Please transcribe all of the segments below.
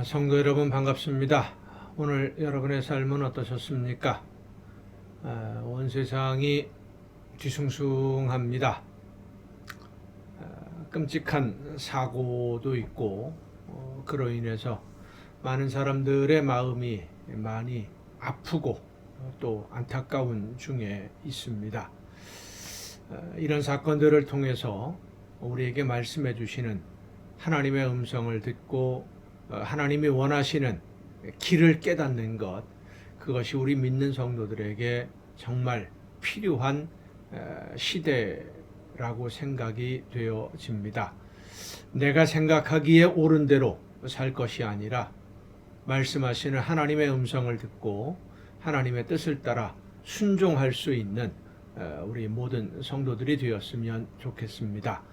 성도 여러분 반갑습니다. 오늘 여러분의 삶은 어떠셨습니까? 온 세상이 뒤숭숭합니다. 끔찍한 사고도 있고 그로 인해서 많은 사람들의 마음이 많이 아프고 또 안타까운 중에 있습니다. 이런 사건들을 통해서 우리에게 말씀해 주시는 하나님의 음성을 듣고 하나님이 원하시는 길을 깨닫는 것, 그것이 우리 믿는 성도들에게 정말 필요한 시대라고 생각이 되어집니다. 내가 생각하기에 옳은 대로 살 것이 아니라 말씀하시는 하나님의 음성을 듣고 하나님의 뜻을 따라 순종할 수 있는 우리 모든 성도들이 되었으면 좋겠습니다.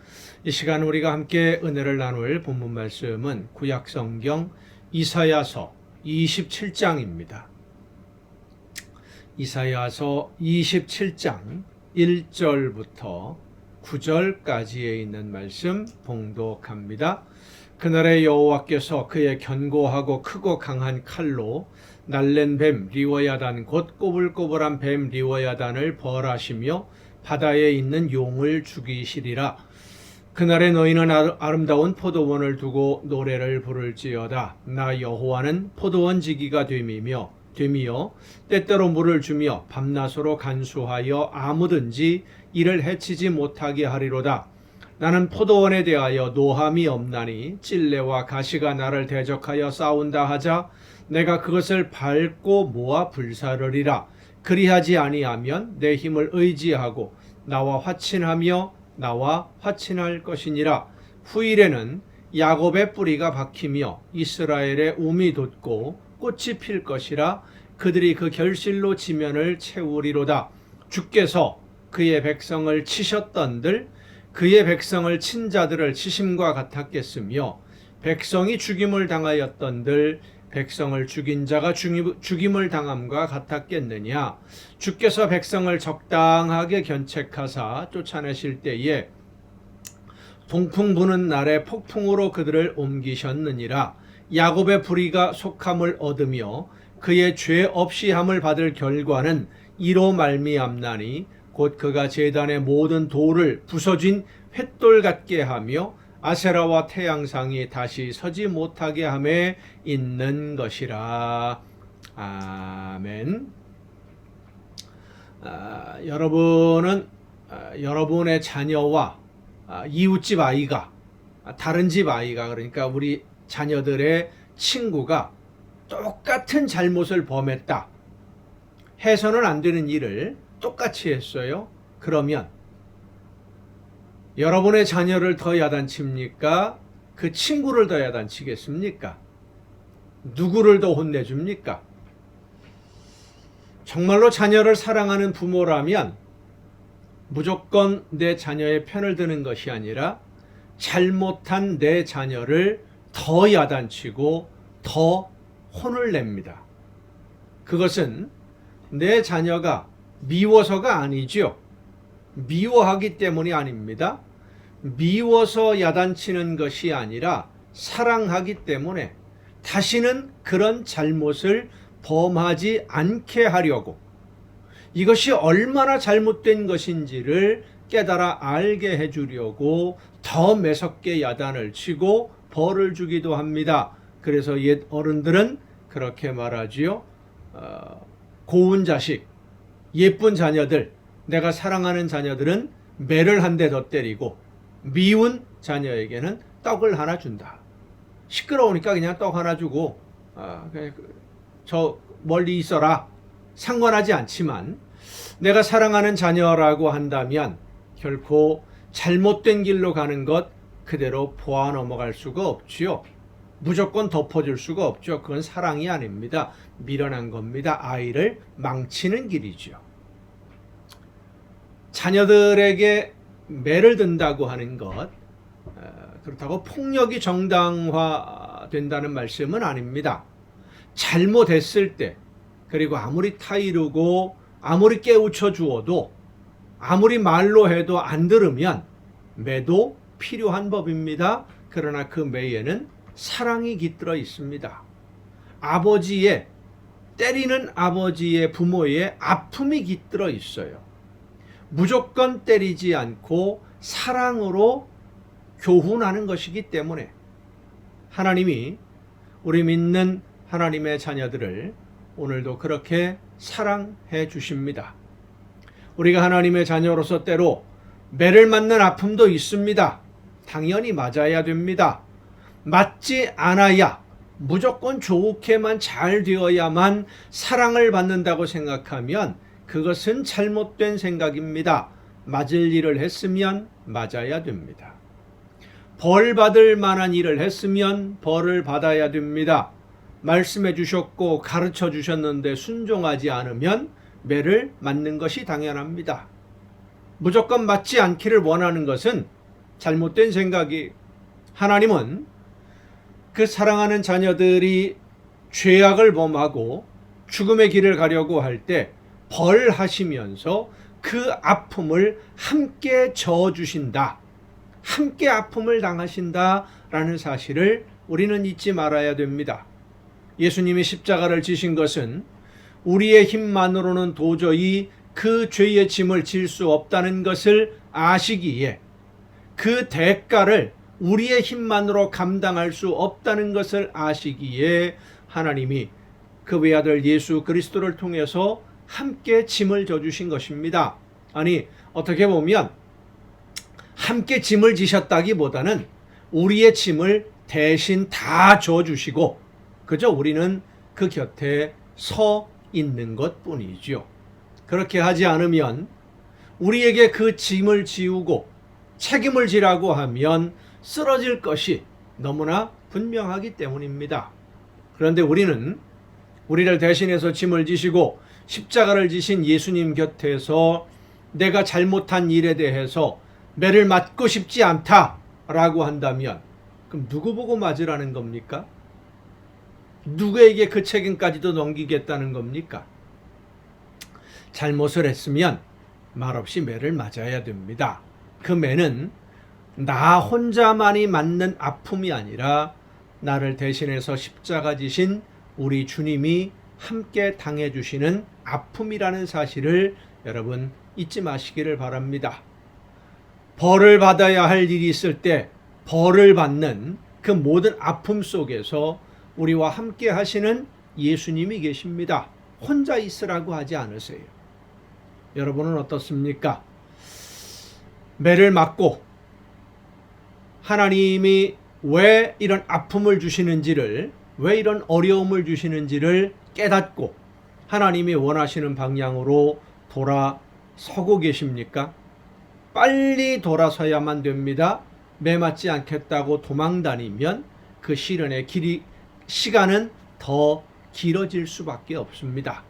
이 시간 우리가 함께 은혜를 나눌 본문 말씀은 구약성경 이사야서 27장입니다. 이사야서 27장 1절부터 9절까지에 있는 말씀 봉독합니다. 그날에 여호와께서 그의 견고하고 크고 강한 칼로 날랜 뱀 리워야단 곧 꼬불꼬불한 뱀 리워야단을 벌하시며 바다에 있는 용을 죽이시리라. 그날에 너희는 아름다운 포도원을 두고 노래를 부를지어다. 나 여호와는 포도원 지기가 됨이며 때때로 물을 주며 밤낮으로 간수하여 아무든지 이를 해치지 못하게 하리로다. 나는 포도원에 대하여 노함이 없나니 찔레와 가시가 나를 대적하여 싸운다 하자 내가 그것을 밟고 모아 불사르리라. 그리하지 아니하면 내 힘을 의지하고 나와 화친할 것이니라. 후일에는 야곱의 뿌리가 박히며 이스라엘의 움이 돋고 꽃이 필 것이라. 그들이 그 결실로 지면을 채우리로다. 주께서 그의 백성을 치셨던들 그의 백성을 친 자들을 치심과 같았겠으며 백성이 죽임을 당하였던들 백성을 죽인 자가 죽임을 당함과 같았겠느냐. 주께서 백성을 적당하게 견책하사 쫓아내실 때에 동풍 부는 날에 폭풍으로 그들을 옮기셨느니라. 야곱의 불의가 속함을 얻으며 그의 죄 없이 함을 받을 결과는 이로 말미암나니 곧 그가 제단의 모든 돌을 부서진 횃돌 같게 하며 아세라와 태양상이 다시 서지 못하게 함에 있는 것이라. 아멘. 여러분은 여러분의 자녀와 이웃집 아이가 다른 집 아이가 그러니까 우리 자녀들의 친구가 똑같은 잘못을 범했다 해서는 안 되는 일을 똑같이 했어요. 그러면 여러분의 자녀를 더 야단칩니까? 그 친구를 더 야단치겠습니까? 누구를 더 혼내줍니까? 정말로 자녀를 사랑하는 부모라면 무조건 내 자녀의 편을 드는 것이 아니라 잘못한 내 자녀를 더 야단치고 더 혼을 냅니다. 그것은 내 자녀가 미워서가 아니죠. 미워하기 때문이 아닙니다. 미워서 야단치는 것이 아니라 사랑하기 때문에 다시는 그런 잘못을 범하지 않게 하려고, 이것이 얼마나 잘못된 것인지를 깨달아 알게 해주려고 더 매섭게 야단을 치고 벌을 주기도 합니다. 그래서 옛 어른들은 그렇게 말하지요. 고운 자식, 예쁜 자녀들, 내가 사랑하는 자녀들은 매를 한 대 더 때리고 미운 자녀에게는 떡을 하나 준다. 시끄러우니까 그냥 떡 하나 주고 저 멀리 있어라. 상관하지 않지만 내가 사랑하는 자녀라고 한다면 결코 잘못된 길로 가는 것 그대로 보아 넘어갈 수가 없지요. 무조건 덮어줄 수가 없죠. 그건 사랑이 아닙니다. 미련한 겁니다. 아이를 망치는 길이죠. 자녀들에게 매를 든다고 하는 것, 그렇다고 폭력이 정당화된다는 말씀은 아닙니다. 잘못했을 때, 그리고 아무리 타이르고 아무리 깨우쳐 주어도 아무리 말로 해도 안 들으면 매도 필요한 법입니다. 그러나 그 매에는 사랑이 깃들어 있습니다. 아버지의, 때리는 아버지의, 부모의 아픔이 깃들어 있어요. 무조건 때리지 않고 사랑으로 교훈하는 것이기 때문에 하나님이 우리 믿는 하나님의 자녀들을 오늘도 그렇게 사랑해 주십니다. 우리가 하나님의 자녀로서 때로 매를 맞는 아픔도 있습니다. 당연히 맞아야 됩니다. 맞지 않아야, 무조건 좋게만 잘 되어야만 사랑을 받는다고 생각하면 그것은 잘못된 생각입니다. 맞을 일을 했으면 맞아야 됩니다. 벌 받을 만한 일을 했으면 벌을 받아야 됩니다. 말씀해 주셨고 가르쳐 주셨는데 순종하지 않으면 매를 맞는 것이 당연합니다. 무조건 맞지 않기를 원하는 것은 잘못된 생각이, 하나님은 그 사랑하는 자녀들이 죄악을 범하고 죽음의 길을 가려고 할 때 벌하시면서 그 아픔을 함께 져주신다, 함께 아픔을 당하신다라는 사실을 우리는 잊지 말아야 됩니다. 예수님이 십자가를 지신 것은 우리의 힘만으로는 도저히 그 죄의 짐을 질 수 없다는 것을 아시기에, 그 대가를 우리의 힘만으로 감당할 수 없다는 것을 아시기에 하나님이 그 외아들 예수 그리스도를 통해서 함께 짐을 져주신 것입니다. 아니, 어떻게 보면 함께 짐을 지셨다기보다는 우리의 짐을 대신 다 져주시고 그저 우리는 그 곁에 서 있는 것뿐이죠. 그렇게 하지 않으면, 우리에게 그 짐을 지우고 책임을 지라고 하면 쓰러질 것이 너무나 분명하기 때문입니다. 그런데 우리는 우리를 대신해서 짐을 지시고 십자가를 지신 예수님 곁에서 내가 잘못한 일에 대해서 매를 맞고 싶지 않다라고 한다면, 그럼 누구 보고 맞으라는 겁니까? 누구에게 그 책임까지도 넘기겠다는 겁니까? 잘못을 했으면 말없이 매를 맞아야 됩니다. 그 매는 나 혼자만이 맞는 아픔이 아니라 나를 대신해서 십자가 지신 우리 주님이 함께 당해주시는 아픔이라는 사실을 여러분 잊지 마시기를 바랍니다. 벌을 받아야 할 일이 있을 때 벌을 받는 그 모든 아픔 속에서 우리와 함께 하시는 예수님이 계십니다. 혼자 있으라고 하지 않으세요. 여러분은 어떻습니까? 매를 맞고 하나님이 왜 이런 아픔을 주시는지를, 왜 이런 어려움을 주시는지를 깨닫고 하나님이 원하시는 방향으로 돌아서고 계십니까? 빨리 돌아서야만 됩니다. 매 맞지 않겠다고 도망다니면 그 시련의 시간은 더 길어질 수밖에 없습니다.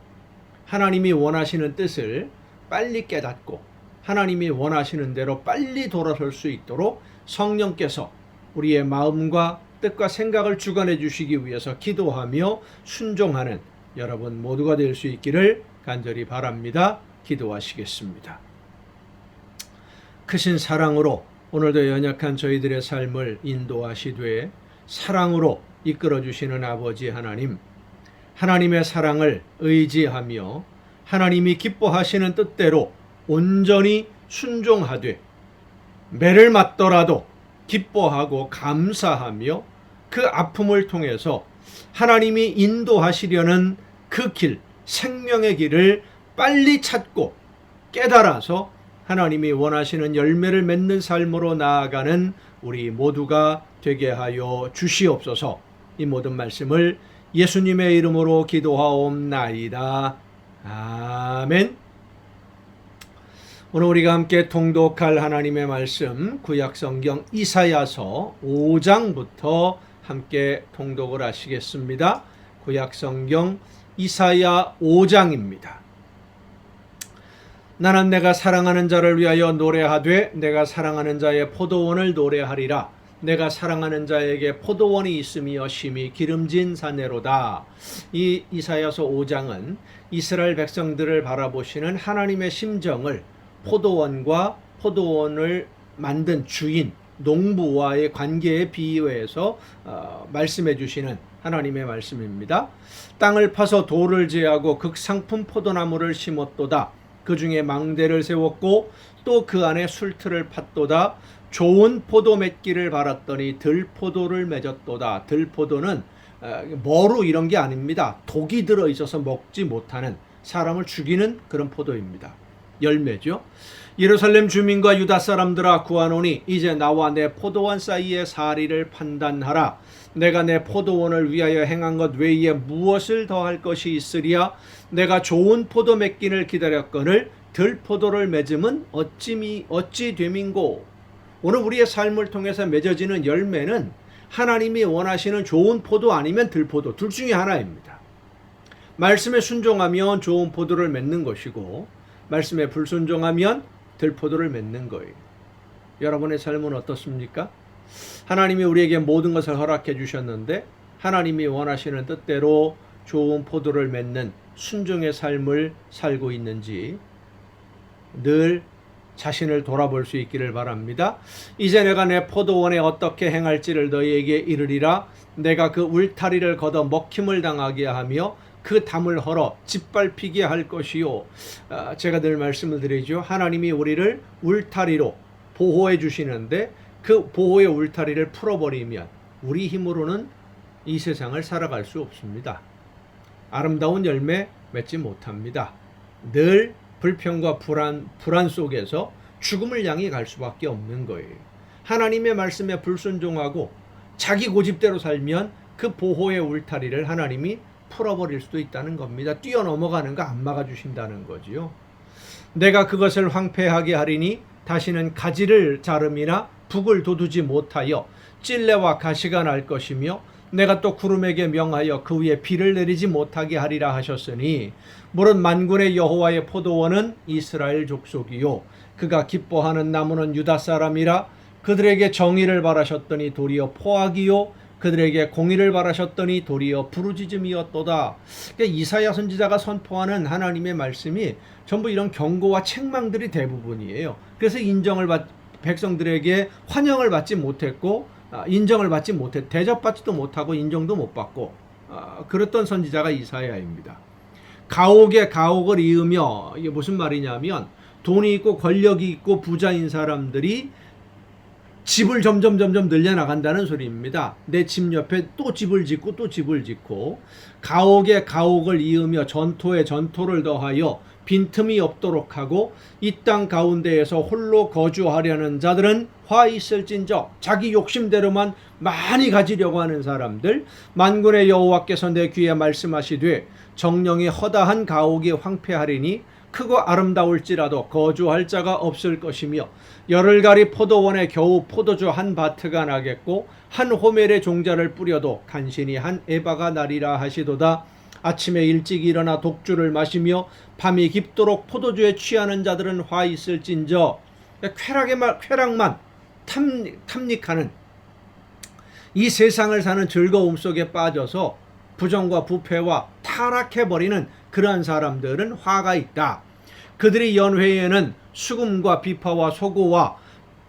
하나님이 원하시는 뜻을 빨리 깨닫고 하나님이 원하시는 대로 빨리 돌아설 수 있도록 성령께서 우리의 마음과 뜻과 생각을 주관해 주시기 위해서 기도하며 순종하는 여러분 모두가 될 수 있기를 간절히 바랍니다. 기도하시겠습니다. 크신 사랑으로 오늘도 연약한 저희들의 삶을 인도하시되 사랑으로 이끌어 주시는 아버지 하나님, 하나님의 사랑을 의지하며 하나님이 기뻐하시는 뜻대로 온전히 순종하되 매를 맞더라도 기뻐하고 감사하며 그 아픔을 통해서 하나님이 인도하시려는 그 길, 생명의 길을 빨리 찾고 깨달아서 하나님이 원하시는 열매를 맺는 삶으로 나아가는 우리 모두가 되게 하여 주시옵소서. 이 모든 말씀을 예수님의 이름으로 기도하옵나이다. 아멘. 오늘 우리가 함께 통독할 하나님의 말씀, 구약성경 이사야서 5장부터 함께 통독을 하시겠습니다. 구약성경 이사야 5장입니다. 나는 내가 사랑하는 자를 위하여 노래하되 내가 사랑하는 자의 포도원을 노래하리라. 내가 사랑하는 자에게 포도원이 있으며 심히 기름진 사내로다. 이 이사야서 5장은 이스라엘 백성들을 바라보시는 하나님의 심정을 포도원과 포도원을 만든 주인 농부와의 관계에 비유해서 말씀해 주시는 하나님의 말씀입니다. 땅을 파서 돌을 제하고 극상품 포도나무를 심었도다. 그 중에 망대를 세웠고 또 그 안에 술틀을 팠도다. 좋은 포도 맺기를 바랐더니 들포도를 맺었도다. 들포도는 머루 이런 게 아닙니다. 독이 들어있어서 먹지 못하는, 사람을 죽이는 그런 포도입니다. 열매죠. 예루살렘 주민과 유다 사람들아 구하노니 이제 나와 내 포도원 사이의 사리를 판단하라. 내가 내 포도원을 위하여 행한 것 외에 무엇을 더할 것이 있으리야. 내가 좋은 포도 맺기를 기다렸거늘 들포도를 맺음은 어찌 됨인고. 오늘 우리의 삶을 통해서 맺어지는 열매는 하나님이 원하시는 좋은 포도 아니면 들포도, 둘 중에 하나입니다. 말씀에 순종하면 좋은 포도를 맺는 것이고, 말씀에 불순종하면 들포도를 맺는 거예요. 여러분의 삶은 어떻습니까? 하나님이 우리에게 모든 것을 허락해 주셨는데 하나님이 원하시는 뜻대로 좋은 포도를 맺는 순종의 삶을 살고 있는지 늘 자신을 돌아볼 수 있기를 바랍니다. 이제 내가 내 포도원에 어떻게 행할지를 너희에게 이르리라. 내가 그 울타리를 걷어 먹힘을 당하게 하며 그 담을 헐어 짓밟히게 할 것이요. 제가 늘 말씀을 드리죠. 하나님이 우리를 울타리로 보호해 주시는데 그 보호의 울타리를 풀어버리면 우리 힘으로는 이 세상을 살아갈 수 없습니다. 아름다운 열매 맺지 못합니다. 늘 불평과 불안 속에서 죽음을 향해 갈 수밖에 없는 거예요. 하나님의 말씀에 불순종하고 자기 고집대로 살면 그 보호의 울타리를 하나님이 풀어버릴 수도 있다는 겁니다. 뛰어넘어가는 거 안 막아주신다는 거지요. 내가 그것을 황폐하게 하리니 다시는 가지를 자름이나 북을 돋우지 못하여 찔레와 가시가 날 것이며 내가 또 구름에게 명하여 그 위에 비를 내리지 못하게 하리라 하셨으니 물은 만군의 여호와의 포도원은 이스라엘 족속이요 그가 기뻐하는 나무는 유다 사람이라. 그들에게 정의를 바라셨더니 도리어 포악이요 그들에게 공의를 바라셨더니 도리어 부르짖음이었도다. 그러니까 이사야 선지자가 선포하는 하나님의 말씀이 전부 이런 경고와 책망들이 대부분이에요. 그래서 백성들에게 환영을 받지 못했고 인정을 받지 못했, 대접받지도 못하고 인정도 못 받고 그랬던 선지자가 이사야입니다. 가옥에 가옥을 이으며, 이게 무슨 말이냐면 돈이 있고 권력이 있고 부자인 사람들이 집을 점점 늘려나간다는 소리입니다. 내 집 옆에 또 집을 짓고 또 집을 짓고 가옥에 가옥을 이으며 전토에 전토를 더하여 빈틈이 없도록 하고 이 땅 가운데에서 홀로 거주하려는 자들은 화 있을진저. 자기 욕심대로만 많이 가지려고 하는 사람들, 만군의 여호와께서 내 귀에 말씀하시되 정령이 허다한 가옥이 황폐하리니 크고 아름다울지라도 거주할 자가 없을 것이며 열흘가리 포도원에 겨우 포도주 한 바트가 나겠고 한 호멜의 종자를 뿌려도 간신히 한 에바가 나리라 하시도다. 아침에 일찍 일어나 독주를 마시며 밤이 깊도록 포도주에 취하는 자들은 화 있을진저. 쾌락만 탐닉하는 이 세상을 사는 즐거움 속에 빠져서 부정과 부패와 타락해버리는 그러한 사람들은 화가 있다. 그들이 연회에는 수금과 비파와 소고와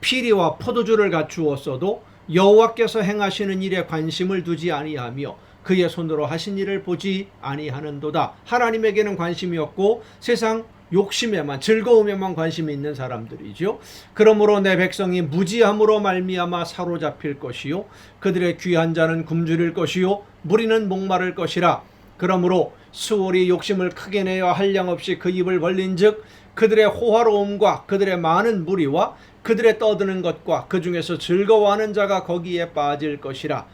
피리와 포도주를 갖추었어도 여호와께서 행하시는 일에 관심을 두지 아니하며 그의 손으로 하신 일을 보지 아니하는도다. 하나님에게는 관심이 없고 세상 욕심에만, 즐거움에만 관심이 있는 사람들이죠. 그러므로 내 백성이 무지함으로 말미암아 사로잡힐 것이요 그들의 귀한 자는 굶주릴 것이요 무리는 목마를 것이라. 그러므로 수월이 욕심을 크게 내어 한량없이 그 입을 벌린즉 그들의 호화로움과 그들의 많은 무리와 그들의 떠드는 것과 그 중에서 즐거워하는 자가 거기에 빠질 것이라.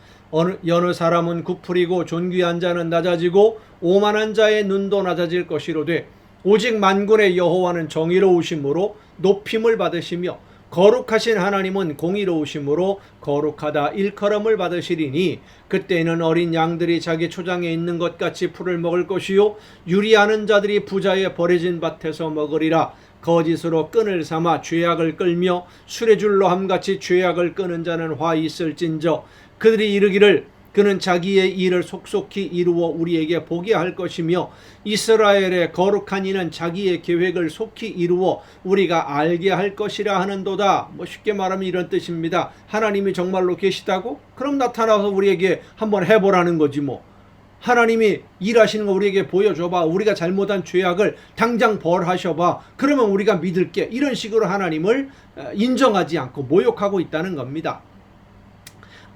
여느 사람은 구풀이고 존귀한 자는 낮아지고 오만한 자의 눈도 낮아질 것이로되 오직 만군의 여호와는 정의로우심으로 높임을 받으시며 거룩하신 하나님은 공의로우심으로 거룩하다 일컬음을 받으시리니 그때에는 어린 양들이 자기 초장에 있는 것 같이 풀을 먹을 것이요 유리하는 자들이 부자의 버려진 밭에서 먹으리라. 거짓으로 끈을 삼아 죄악을 끌며 수레줄로 함같이 죄악을 끄는 자는 화 있을진저. 그들이 이르기를 그는 자기의 일을 속속히 이루어 우리에게 보게 할 것이며 이스라엘의 거룩한 이는 자기의 계획을 속히 이루어 우리가 알게 할 것이라 하는도다. 쉽게 말하면 이런 뜻입니다. 하나님이 정말로 계시다고? 그럼 나타나서 우리에게 한번 해보라는 거지 뭐. 하나님이 일하시는 거 우리에게 보여줘봐. 우리가 잘못한 죄악을 당장 벌하셔봐. 그러면 우리가 믿을게. 이런 식으로 하나님을 인정하지 않고 모욕하고 있다는 겁니다.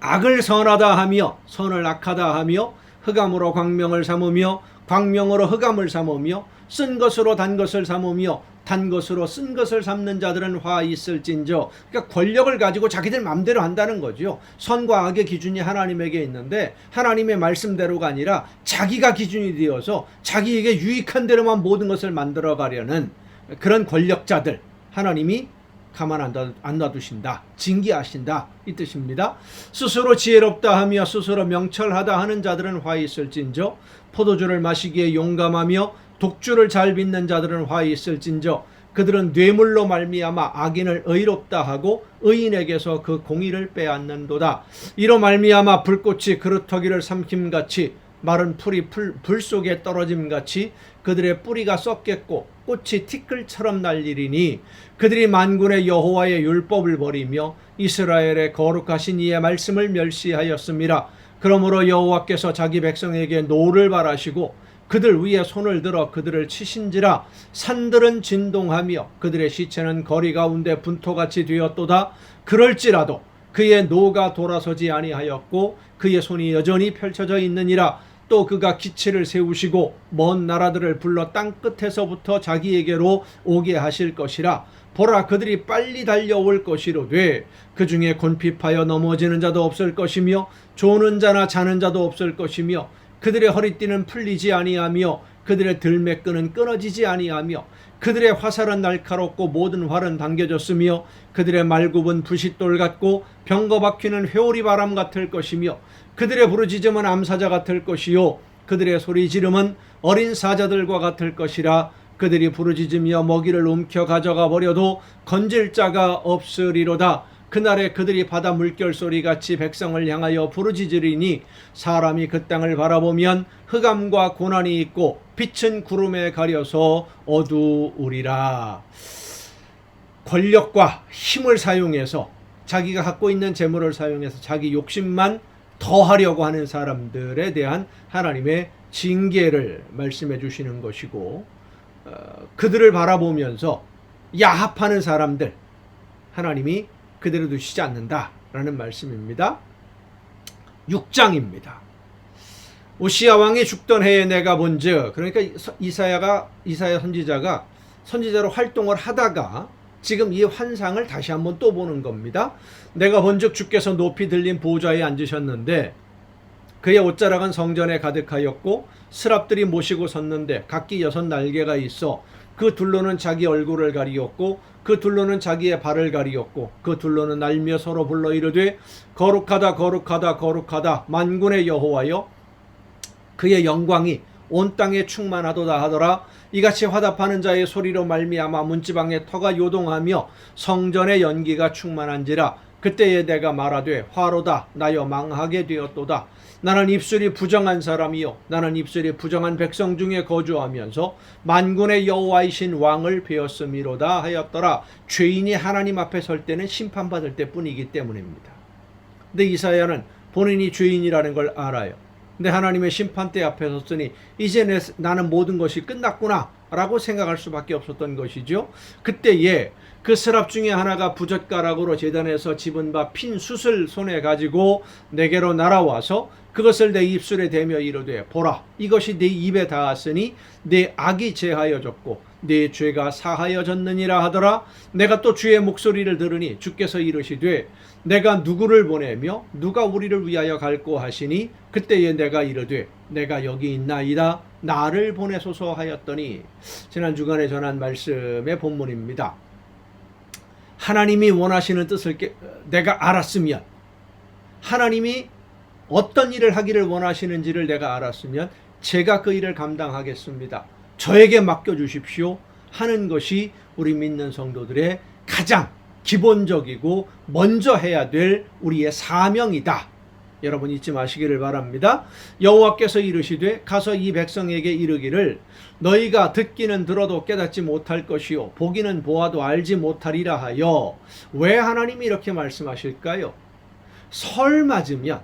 악을 선하다 하며 선을 악하다 하며 흑암으로 광명을 삼으며 광명으로 흑암을 삼으며 쓴 것으로 단 것을 삼으며 단 것으로 쓴 것을 삼는 자들은 화 있을진저. 그러니까 권력을 가지고 자기들 마음대로 한다는 거죠. 선과 악의 기준이 하나님에게 있는데 하나님의 말씀대로가 아니라 자기가 기준이 되어서 자기에게 유익한 대로만 모든 것을 만들어가려는 그런 권력자들, 하나님이 가만 안 놔두신다. 징계하신다. 이 뜻입니다. 스스로 지혜롭다 하며 스스로 명철하다 하는 자들은 화 있을진저. 포도주를 마시기에 용감하며 독주를 잘 빚는 자들은 화 있을진저. 그들은 뇌물로 말미암아 악인을 의롭다 하고 의인에게서 그 공의를 빼앗는도다. 이로 말미암아 불꽃이 그루터기를 삼킴같이 마른 풀이 불 속에 떨어짐같이 그들의 뿌리가 썩겠고 꽃이 티끌처럼 날리리니 그들이 만군의 여호와의 율법을 버리며 이스라엘의 거룩하신 이의 말씀을 멸시하였음이라. 그러므로 여호와께서 자기 백성에게 노를 발하시고 그들 위에 손을 들어 그들을 치신지라. 산들은 진동하며 그들의 시체는 거리 가운데 분토같이 되었도다. 그럴지라도 그의 노가 돌아서지 아니하였고 그의 손이 여전히 펼쳐져 있느니라. 또 그가 기치를 세우시고 먼 나라들을 불러 땅 끝에서부터 자기에게로 오게 하실 것이라. 보라, 그들이 빨리 달려올 것이로되 그 중에 곤핍하여 넘어지는 자도 없을 것이며 조는 자나 자는 자도 없을 것이며 그들의 허리띠는 풀리지 아니하며 그들의 들매끈은 끊어지지 아니하며 그들의 화살은 날카롭고 모든 활은 당겨졌으며 그들의 말굽은 부싯돌 같고 병거 바퀴는 회오리 바람 같을 것이며 그들의 부르짖음은 암사자 같을 것이요 그들의 소리 지름은 어린 사자들과 같을 것이라. 그들이 부르짖으며 먹이를 움켜 가져가 버려도 건질 자가 없으리로다. 그날에 그들이 바다 물결 소리같이 백성을 향하여 부르짖으리니 사람이 그 땅을 바라보면 흑암과 고난이 있고 빛은 구름에 가려서 어두우리라. 권력과 힘을 사용해서 자기가 갖고 있는 재물을 사용해서 자기 욕심만 더하려고 하는 사람들에 대한 하나님의 징계를 말씀해 주시는 것이고, 그들을 바라보면서 야합하는 사람들 하나님이 그대로 두시지 않는다라는 말씀입니다. 6장입니다. 오시야 왕이 죽던 해에 내가 본즉, 그러니까 이사야 선지자로 활동을 하다가 지금 이 환상을 다시 한번 또 보는 겁니다. 내가 본즉 주께서 높이 들린 보좌에 앉으셨는데 그의 옷자락은 성전에 가득하였고 스랍들이 모시고 섰는데 각기 6 날개가 있어 그 둘로는 자기 얼굴을 가리었고 그 둘로는 자기의 발을 가리었고 그 둘로는 날며 서로 불러 이르되 거룩하다 거룩하다 거룩하다 만군의 여호와여, 그의 영광이 온 땅에 충만하도다 하더라. 이같이 화답하는 자의 소리로 말미암아 문지방의 터가 요동하며 성전의 연기가 충만한지라. 그때에 내가 말하되 화로다 나여 망하게 되었도다. 나는 입술이 부정한 사람이요 나는 입술이 부정한 백성 중에 거주하면서 만군의 여호와이신 왕을 배웠음이로다 하였더라. 죄인이 하나님 앞에 설 때는 심판받을 때뿐이기 때문입니다. 근데 이사야는 본인이 죄인이라는 걸 알아요. 근데 하나님의 심판대 앞에 섰으니 이제 나는 모든 것이 끝났구나 라고 생각할 수밖에 없었던 것이죠. 그때에 그 스랍 중에 하나가 부젓가락으로 제단에서 집은 바 핀 숯을 손에 가지고 내게로 날아와서 그것을 내 입술에 대며 이르되 보라, 이것이 네 입에 닿았으니 네 악이 제하여졌고 네 죄가 사하여졌느니라 하더라. 내가 또 주의 목소리를 들으니 주께서 이르시되 내가 누구를 보내며 누가 우리를 위하여 갈고 하시니 그때에 내가 이르되 내가 여기 있나이다 나를 보내소서 하였더니, 지난 주간에 전한 말씀의 본문입니다. 하나님이 원하시는 뜻을 내가 알았으면, 하나님이 어떤 일을 하기를 원하시는지를 내가 알았으면 제가 그 일을 감당하겠습니다. 저에게 맡겨주십시오 하는 것이 우리 믿는 성도들의 가장 기본적이고 먼저 해야 될 우리의 사명이다 여러분 잊지 마시기를 바랍니다. 여호와께서 이르시되 가서 이 백성에게 이르기를 너희가 듣기는 들어도 깨닫지 못할 것이요 보기는 보아도 알지 못하리라 하여. 왜 하나님이 이렇게 말씀하실까요? 설 맞으면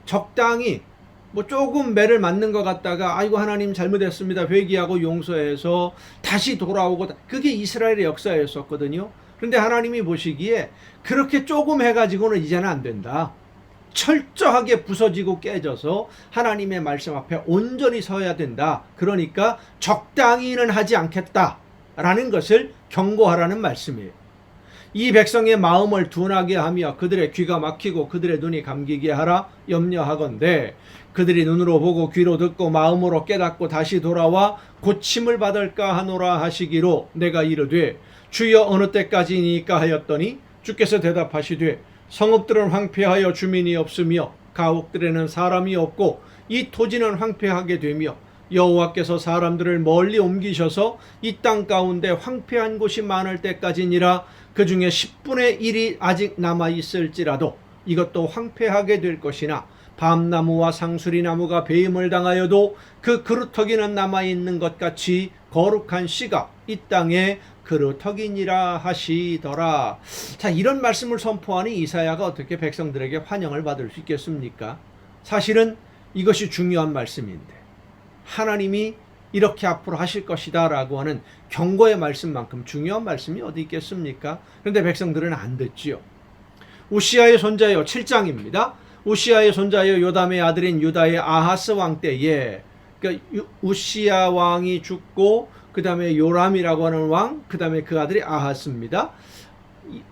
적당히 뭐 조금 매를 맞는 것 같다가 아이고 하나님 잘못했습니다 회개하고 용서해서 다시 돌아오고, 그게 이스라엘의 역사였었거든요. 그런데 하나님이 보시기에 그렇게 조금 해가지고는 이제는 안 된다. 철저하게 부서지고 깨져서 하나님의 말씀 앞에 온전히 서야 된다. 그러니까 적당히는 하지 않겠다라는 것을 경고하라는 말씀이에요. 이 백성의 마음을 둔하게 하며 그들의 귀가 막히고 그들의 눈이 감기게 하라 염려하건대 그들이 눈으로 보고 귀로 듣고 마음으로 깨닫고 다시 돌아와 고침을 받을까 하노라 하시기로 내가 이르되 주여 어느 때까지니까 하였더니 주께서 대답하시되 성읍들은 황폐하여 주민이 없으며 가옥들에는 사람이 없고 이 토지는 황폐하게 되며 여호와께서 사람들을 멀리 옮기셔서 이 땅 가운데 황폐한 곳이 많을 때까지니라. 그 중에 10분의 1이 아직 남아있을지라도 이것도 황폐하게 될 것이나 밤나무와 상수리나무가 배임을 당하여도 그 그루터기는 남아있는 것 같이 거룩한 씨가 이 땅에 그루터기니라 하시더라. 자, 이런 말씀을 선포하니 이사야가 어떻게 백성들에게 환영을 받을 수 있겠습니까? 사실은 이것이 중요한 말씀인데 하나님이 이렇게 앞으로 하실 것이다 라고 하는 경고의 말씀만큼 중요한 말씀이 어디 있겠습니까? 그런데 백성들은 안 듣지요. 우시아의 손자여 7장입니다. 우시아의 손자여 요담의 아들인 유다의 아하스 왕 때에, 그러니까 우시아 왕이 죽고 그 다음에 요람이라고 하는 왕, 그 다음에 그 아들이 아하스입니다.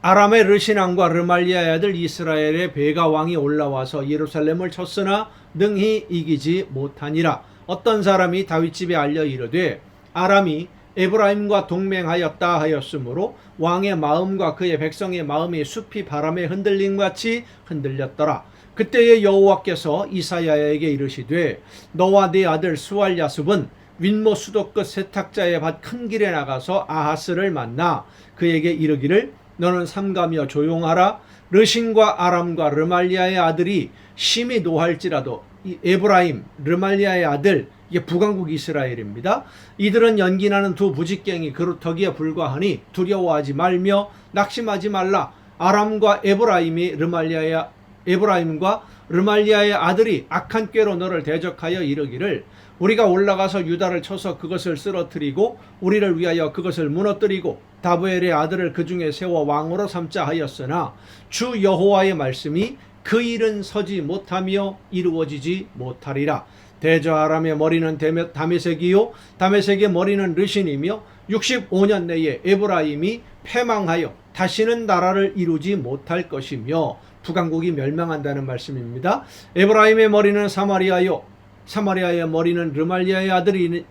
아람의 르시난과 르말리아의 아들 이스라엘의 베가 왕이 올라와서 예루살렘을 쳤으나 능히 이기지 못하니라. 어떤 사람이 다윗 집에 알려 이르되 아람이 에브라임과 동맹하였다 하였으므로 왕의 마음과 그의 백성의 마음이 숲이 바람에 흔들림같이 흔들렸더라. 그때에 여호와께서 이사야에게 이르시되 너와 네 아들 스왈야습은 윗모 수도 끝 세탁자의 밭 큰 길에 나가서 아하스를 만나 그에게 이르기를 너는 삼가며 조용하라. 르신과 아람과 르말리아의 아들이 심히 노할지라도 이 에브라임, 르말리아의 아들, 이게 북왕국 이스라엘입니다. 이들은 연기나는 두 부직갱이 그루터기에 불과하니 두려워하지 말며 낙심하지 말라. 아람과 에브라임과 르말리아의 아들이 악한 꾀로 너를 대적하여 이르기를 우리가 올라가서 유다를 쳐서 그것을 쓰러뜨리고 우리를 위하여 그것을 무너뜨리고 다브엘의 아들을 그 중에 세워 왕으로 삼자 하였으나 주 여호와의 말씀이 그 일은 서지 못하며 이루어지지 못하리라. 대저 아람의 머리는 다메섹이요 다메섹의 머리는 르신이며 65년 내에 에브라임이 패망하여 다시는 나라를 이루지 못할 것이며 북왕국이 멸망한다는 말씀입니다. 에브라임의 머리는 사마리아요 사마리아의 머리는 르말리아의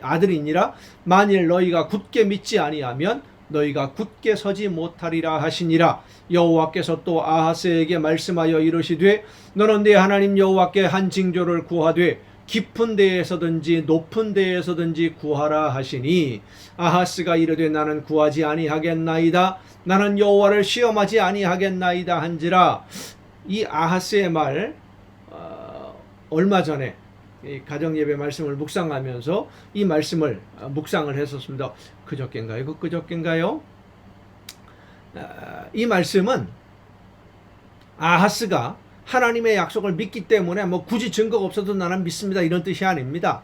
아들이니라. 만일 너희가 굳게 믿지 아니하면 너희가 굳게 서지 못하리라 하시니라. 여호와께서 또 아하스에게 말씀하여 이르시되 너는 네 하나님 여호와께 한 징조를 구하되 깊은 데에서든지 높은 데에서든지 구하라 하시니 아하스가 이르되 나는 구하지 아니하겠나이다. 나는 여호와를 시험하지 아니하겠나이다 한지라. 이 아하스의 말 얼마 전에 가정예배 말씀을 묵상하면서 이 말씀을 묵상을 했었습니다. 그저께인가요? 이 말씀은 아하스가 하나님의 약속을 믿기 때문에 뭐 굳이 증거가 없어도 나는 믿습니다 이런 뜻이 아닙니다.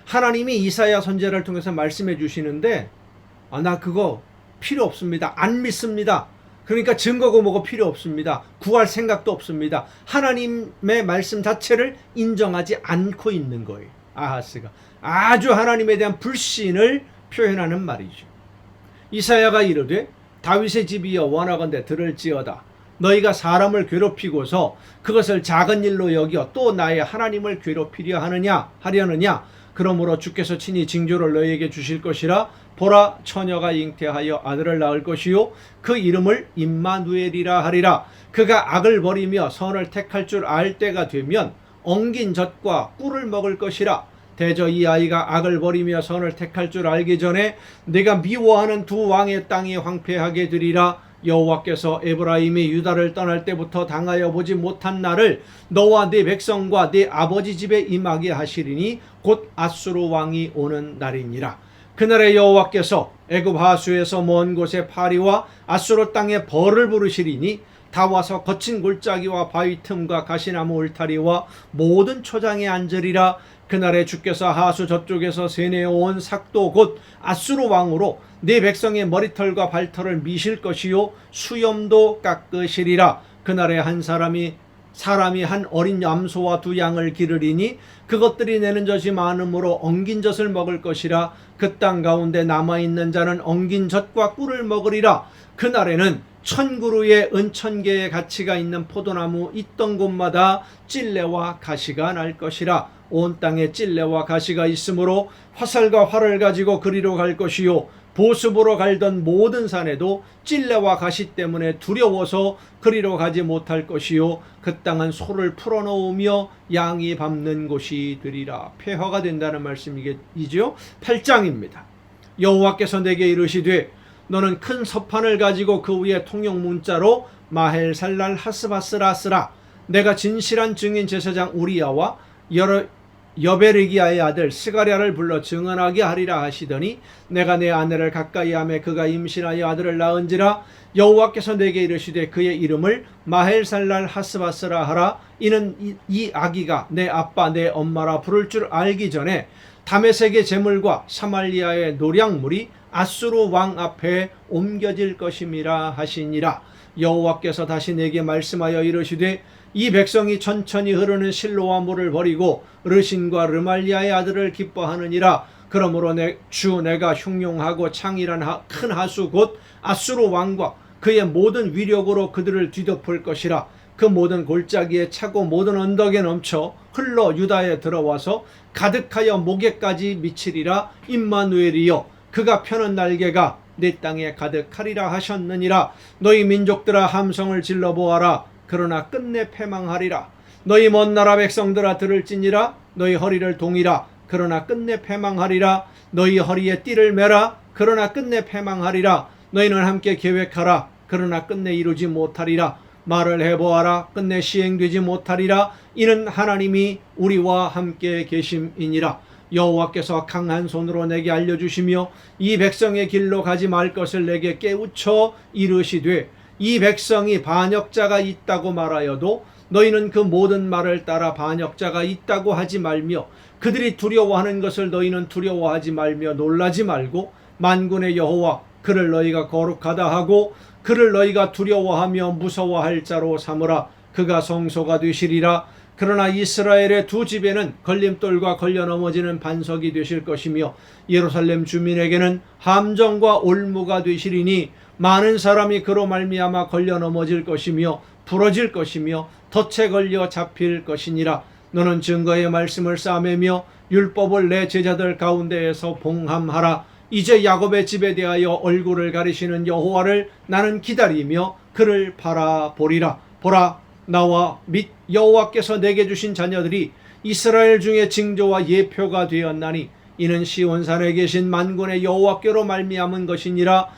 하나님이 이사야 선지자를 통해서 말씀해 주시는데 나 그거 필요 없습니다. 안 믿습니다. 그러니까 증거고 뭐고 필요 없습니다. 구할 생각도 없습니다. 하나님의 말씀 자체를 인정하지 않고 있는 거예요. 아하스가 아주 하나님에 대한 불신을 표현하는 말이죠. 이사야가 이르되 다윗의 집이여 원하건대 들을지어다. 너희가 사람을 괴롭히고서 그것을 작은 일로 여겨 또 나의 하나님을 괴롭히려 하려느냐. 그러므로 주께서 친히 징조를 너희에게 주실 것이라. 보라 처녀가 잉태하여 아들을 낳을 것이요 그 이름을 임마누엘이라 하리라. 그가 악을 버리며 선을 택할 줄 알 때가 되면 엉긴 젖과 꿀을 먹을 것이라. 대저 이 아이가 악을 버리며 선을 택할 줄 알기 전에 내가 미워하는 두 왕의 땅이 황폐하게 되리라. 여호와께서 에브라임이 유다를 떠날 때부터 당하여 보지 못한 날을 너와 네 백성과 네 아버지 집에 임하게 하시리니 곧 아수르 왕이 오는 날이니라. 그날에 여호와께서 애굽 하수에서 먼 곳에 파리와 아수르 땅에 벌을 부르시리니 다 와서 거친 골짜기와 바위 틈과 가시나무 울타리와 모든 초장에 앉으리라. 그날에 주께서 하수 저쪽에서 세내어온 삭도 곧 아수르 왕으로 네 백성의 머리털과 발털을 미실 것이요 수염도 깎으시리라. 그날에 사람이 한 어린 염소와 두 양을 기르리니 그것들이 내는 젖이 많으므로 엉긴 젖을 먹을 것이라. 그 땅 가운데 남아있는 자는 엉긴 젖과 꿀을 먹으리라. 그날에는 1000그루의 은천개의 가치가 있는 포도나무 있던 곳마다 찔레와 가시가 날 것이라. 온 땅에 찔레와 가시가 있으므로 화살과 활을 가지고 그리로 갈 것이요 보습으로 갈던 모든 산에도 찔레와 가시 때문에 두려워서 그리로 가지 못할 것이요 그 땅은 소를 풀어놓으며 양이 밟는 곳이 되리라. 폐허가 된다는 말씀이죠. 8장입니다. 여호와께서 내게 이르시되 너는 큰 서판을 가지고 그 위에 통용 문자로 마헬살랄 하스바스라 쓰라. 내가 진실한 증인 제사장 우리야와 여베르기야의 아들 스가랴를 불러 증언하게 하리라 하시더니 내가 내 아내를 가까이하매 그가 임신하여 아들을 낳은지라. 여호와께서 내게 이르시되 그의 이름을 마헬살랄 하스바스라 하라. 이는 이 아기가 내 아빠 내 엄마라 부를 줄 알기 전에 다메섹의 제물과 사말리아의 노량물이 아수르 왕 앞에 옮겨질 것임이라 하시니라. 여호와께서 다시 내게 말씀하여 이르시되 이 백성이 천천히 흐르는 실로와 물을 버리고 르신과 르말리아의 아들을 기뻐하느니라. 그러므로 내가 흉용하고 창일한 큰 하수 곧 아수르 왕과 그의 모든 위력으로 그들을 뒤덮을 것이라. 그 모든 골짜기에 차고 모든 언덕에 넘쳐 흘러 유다에 들어와서 가득하여 목에까지 미치리라. 임마누엘이여 그가 펴는 날개가 내 땅에 가득하리라 하셨느니라. 너희 민족들아 함성을 질러 보아라. 그러나 끝내 패망하리라. 너희 먼 나라 백성들아 들을지니라. 너희 허리를 동이라. 그러나 끝내 패망하리라. 너희 허리에 띠를 매라. 그러나 끝내 패망하리라. 너희는 함께 계획하라. 그러나 끝내 이루지 못하리라. 말을 해보아라. 끝내 시행되지 못하리라. 이는 하나님이 우리와 함께 계심이니라. 여호와께서 강한 손으로 내게 알려주시며 이 백성의 길로 가지 말 것을 내게 깨우쳐 이르시되 이 백성이 반역자가 있다고 말하여도 너희는 그 모든 말을 따라 반역자가 있다고 하지 말며 그들이 두려워하는 것을 너희는 두려워하지 말며 놀라지 말고 만군의 여호와 그를 너희가 거룩하다 하고 그를 너희가 두려워하며 무서워할 자로 삼으라. 그가 성소가 되시리라. 그러나 이스라엘의 두 집에는 걸림돌과 걸려 넘어지는 반석이 되실 것이며 예루살렘 주민에게는 함정과 올무가 되시리니 많은 사람이 그로 말미암아 걸려 넘어질 것이며 부러질 것이며 덫에 걸려 잡힐 것이니라. 너는 증거의 말씀을 싸매며 율법을 내 제자들 가운데에서 봉함하라. 이제 야곱의 집에 대하여 얼굴을 가리시는 여호와를 나는 기다리며 그를 바라보리라. 보라 나와 및 여호와께서 내게 주신 자녀들이 이스라엘 중에 징조와 예표가 되었나니 이는 시온산에 계신 만군의 여호와께로 말미암은 것이니라.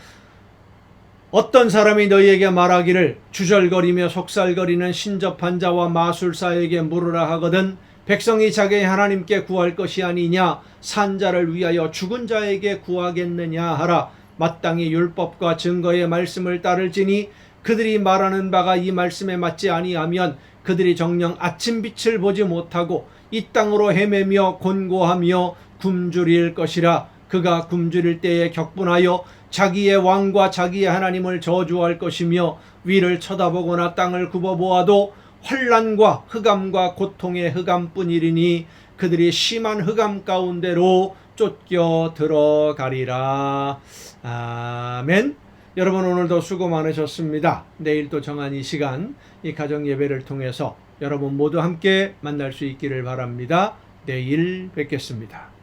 어떤 사람이 너희에게 말하기를 주절거리며 속살거리는 신접한 자와 마술사에게 물으라 하거든 백성이 자기 하나님께 구할 것이 아니냐 산자를 위하여 죽은 자에게 구하겠느냐 하라. 마땅히 율법과 증거의 말씀을 따를지니 그들이 말하는 바가 이 말씀에 맞지 아니하면 그들이 정녕 아침빛을 보지 못하고 이 땅으로 헤매며 곤고하며 굶주릴 것이라. 그가 굶주릴 때에 격분하여 자기의 왕과 자기의 하나님을 저주할 것이며 위를 쳐다보거나 땅을 굽어보아도 환난과 흑암과 고통의 흑암뿐이리니 그들이 심한 흑암 가운데로 쫓겨 들어가리라. 아멘. 여러분 오늘도 수고 많으셨습니다. 내일 또 정한 이 시간 이 가정 예배를 통해서 여러분 모두 함께 만날 수 있기를 바랍니다. 내일 뵙겠습니다.